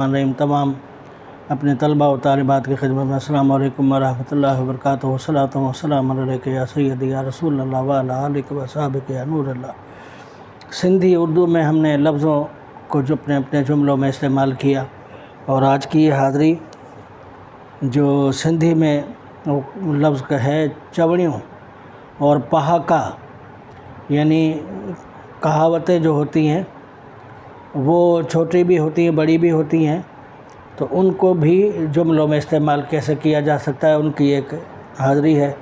रहीम तमाम अपने तलबा व तालिबात की खिदमत में अस्सलाम वालेकुम व रहमतुल्लाहि व बरकातुहू सलातो व सलाम अलैका या सय्यदी या रसूल अल्लाह व अला आलिका व असहाबिका या नूर अल्लाह। सिंधी उर्दू में हमने लफ्ज़ों को जो अपने अपने जुमलों में इस्तेमाल किया, और आज की हाज़री जो सिंधी में लफ्ज़ का है चवणियों और पहाका, यानी कहावतें जो होती हैं वो छोटी भी होती हैं बड़ी भी होती हैं, तो उनको भी जुमलों में इस्तेमाल कैसे किया जा सकता है उनकी एक हाज़री है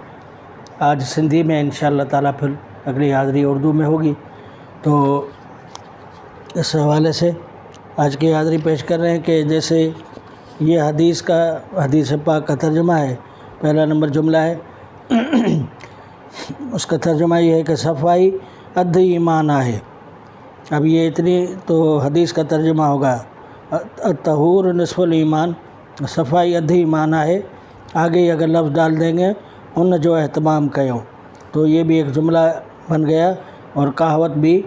आज सिंधी में। इंशाअल्लाह ताला फिर अगली हाज़री उर्दू में होगी। तो इस हवाले से आज की हाज़री पेश कर रहे हैं कि जैसे ये हदीस पाक का तर्जुमा है। पहला नंबर जुमला है उसका तर्जुमा ये है कि सफ़ाई अद्ध ईमान है। अब ये इतनी तो हदीस का तर्जुमा होगा तहूर निस्फुल ईमान, सफ़ाई अद्ध ईमान है। आगे अगर लफ्ज़ डाल देंगे उन जो एहतमाम कयो, तो ये भी एक जुमला बन गया और कहावत भी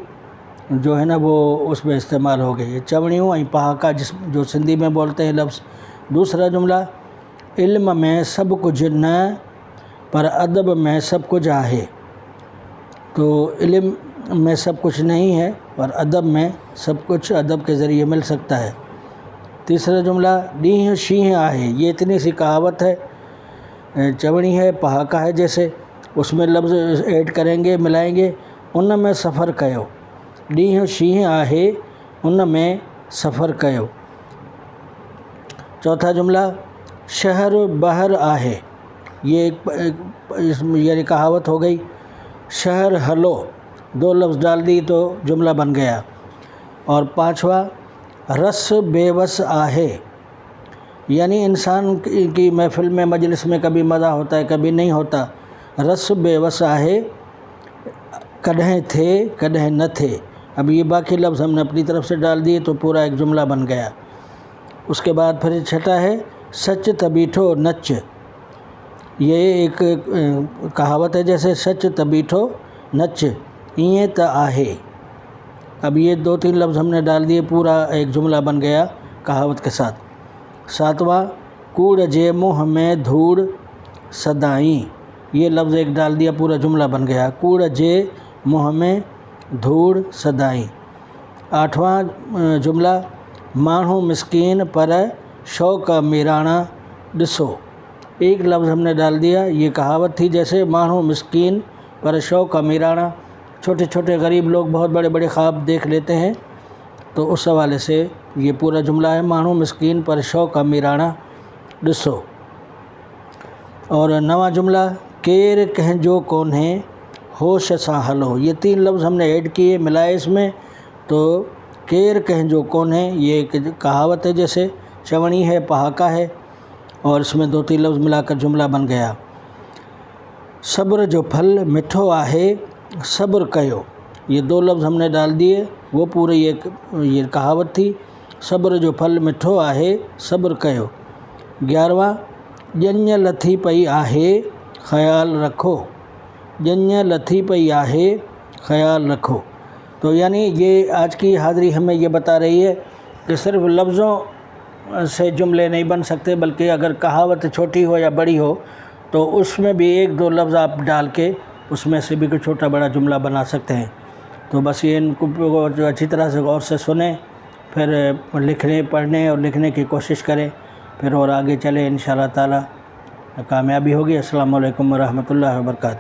जो है ना वो उसमें इस्तेमाल हो गई। चवणियों ऐं पहाका जो सिंधी में बोलते हैं लफ्ज़। दूसरा जुमला इल्म में सब कुछ न पर अदब में सब कुछ आहे। तो इल्म में सब कुछ नहीं है और अदब में सब कुछ अदब के ज़रिए मिल सकता है। तीसरा जुमला ॾींहुं शींहुं आहे। ये इतनी सी कहावत है, चवणी है, पहाका है, जैसे उसमें लफ्ज़ ऐड करेंगे मिलाएंगे। उन में सफ़र कयो, ॾींहुं शींहुं आहे उन में सफ़र कयो। चौथा जुमला शहर बहर आहे। ये यानी कहावत हो गई। शहर हलो, दो लफ्ज़ डाल दी तो जुमला बन गया। और पांचवा रस बेबस आहे, यानी इंसान की महफ़िल में मजलिस में कभी मज़ा होता है कभी नहीं होता। रस बेबस आहे, कॾहिं थे कॾहिं न थे। अब ये बाकी लफ्ज़ हमने अपनी तरफ से डाल दिए तो पूरा एक जुमला बन गया। उसके बाद फिर छठा है सच तबीठो नच। ये एक कहावत है, जैसे सच तबीठो नच इएं त आहे। अब ये दो तीन लफ्ज़ हमने डाल दिए, पूरा एक जुमला बन गया कहावत के साथ। सातवां कूड़ जे मुँह में धूड़ सदाई। ये लफ्ज़ एक डाल दिया, पूरा जुमला बन गया, कूड़ जे मुँह में धूड़ सदाई। आठवां जुमला माण्हू मिस्कीन पर शौक़ मीराणा ॾिसो। एक लफ्ज़ हमने डाल दिया, ये कहावत थी, जैसे माण्हू मिस्कीन पर शौक़ मीराणा। छोटे छोटे गरीब लोग बहुत बड़े बड़े ख्वाब देख लेते हैं, तो उस हवाले से ये पूरा जुमला है माण्हू मिस्कीन पर शौक़ मीराणा ॾिसो। और नवा जुमला केर कंहिंजो कोन्हे होश सां हलो। ये तीन लफ्ज़ हमने ऐड किए मिलाए इसमें, तो केर कंहिंजो कोन्हे ये एक कहावत है, जैसे चवणी है, पहाका है, और इसमें दो तीन लफ्ज़ मिलाकर जुमला बन गया। सब्र जो फल मिठो आहे सब्र कयो। ये दो लफ्ज़ हमने डाल दिए, वो पूरी ये कहावत थी, सब्र जो फल मिठो आहे सब्र कयो। 11वां ॼञ लथी पई आहे ख़्याल रखो। ॼञ लथी पई आहे ख़्याल रखो। तो यानी ये आज की हाज़री हमें ये बता रही है कि सिर्फ लफ्ज़ों से जुमले नहीं बन सकते, बल्कि अगर कहावत छोटी हो या बड़ी हो तो उसमें भी एक दो लफ्ज़ आप डाल के उसमें से भी कोई छोटा बड़ा जुमला बना सकते हैं। तो बस ये इनको जो अच्छी तरह से गौर से सुने, फिर लिखने पढ़ने और लिखने की कोशिश करें, फिर और आगे चले, इंशाअल्लाह ताला कामयाबी होगी। अस्सलामु अलैकुम व रहमतुल्लाहि व बरकातुहू।